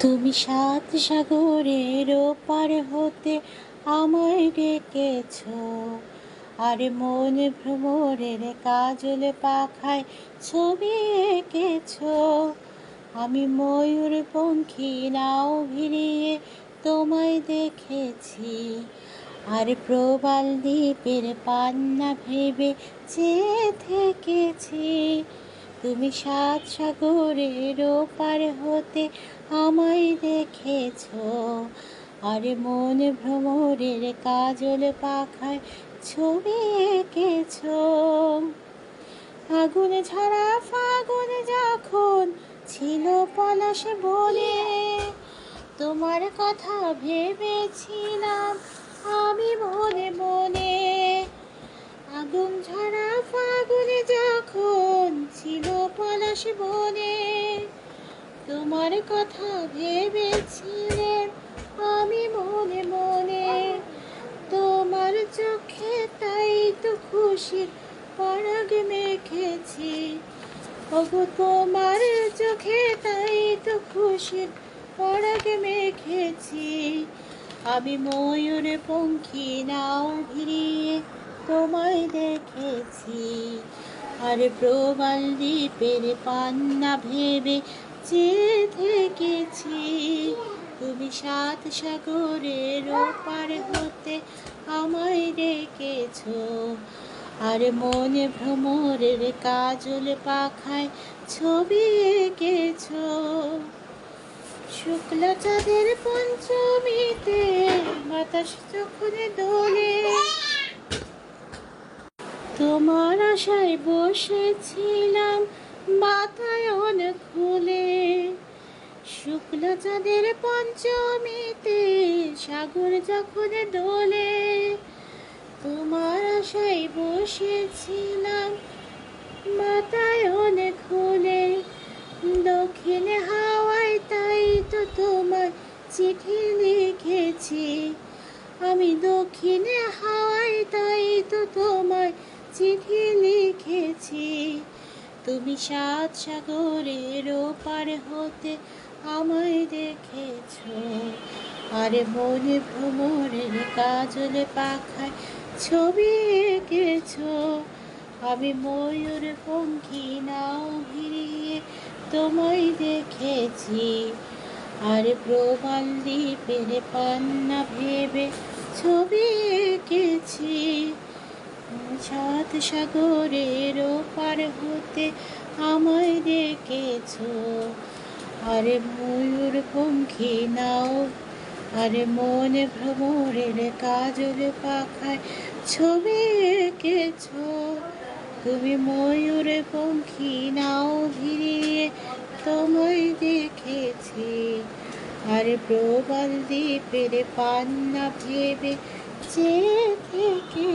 তুমি সাত সাগরের ওপার হতে আমায় ডেকেছ, আর মন ভ্রমরের কাজল পাখায় ছবি এঁকেছ। আমি ময়ূর পঙ্খী নাও ভিড়িয়ে তোমায় দেখেছি, আর প্রবাল দ্বীপের পান্না ভেবে চেয়ে থেকেছি। তুমি সাত সাগরের ওপার হতে আমায় দেখেছ, আর মন ভ্রমরের কাজল পাখায় ছবি এঁকেছ। আগুন ঝরা ফাগুন যখন ছিল পলাশ বনে, তোমার কথা ভেবেছিলাম আমি মনে মনে। আগুন ঝরা ফাগুন যখন ছিল পলাশ বনে, তোমার কথা ভেবেছিলেন আমি মনে মনে। তোমার চোখে তাই তো খুশির পরাগ মেখেছি, ওগো তোমার চোখে তাই তো খুশির পরাগ মেখেছি। আমি ময়ূর পঙ্খী নাও ভিড়িয়ে তোমায় দেখেছি, আর প্রবাল দ্বীপের পান্না ভেবে চেয়ে থেকেছি। তুমি সাত সাগরের ওপার হতে আমায় ডেকেছ, আর মন ভ্রমরের কাজল পাখায় ছবি এঁকেছ। শুক্লা চাঁদের পঞ্চমীতে বাতাস যখন দোলে, তোমার আশায় বসেছিলাম বাতায়ন খুলে। শুক্লা চাঁদের পঞ্চমীতে সাগর যখন দোলে, তোমার আশায় বসেছিলাম বাতায়ন খুলে। দক্ষিণে হাওয়ায় তাই তো তোমার চিঠি লিখেছি, আমি দক্ষিণে হাওয়ায় তাই তো তোমার চিঠি লিখেছি। তুমি সাত সাগরের ওপার হতে আমায় দেখেছ, আর মন ভ্রমরের কাজল পাখায় ছবি এঁকেছ। আমি ময়ূর পঙ্খী নাও ভিড়িয়ে তোমায় দেখেছি, আর প্রবাল দ্বীপের পান্না ভেবে ছবি এঁকেছি। সাত সাগরের ওপার হতে আমায় ডেকেছ, আর ময়ূর পঙ্খী নাও, আর মন ভ্রমরের কাজল পাখায় ছবি এঁকেছ। তুমি ময়ূর পঙ্খী নাও ভিড়িয়ে তোমায় দেখেছি, আর প্রবাল দ্বীপের পান্না ভেবে চেয়ে থেকে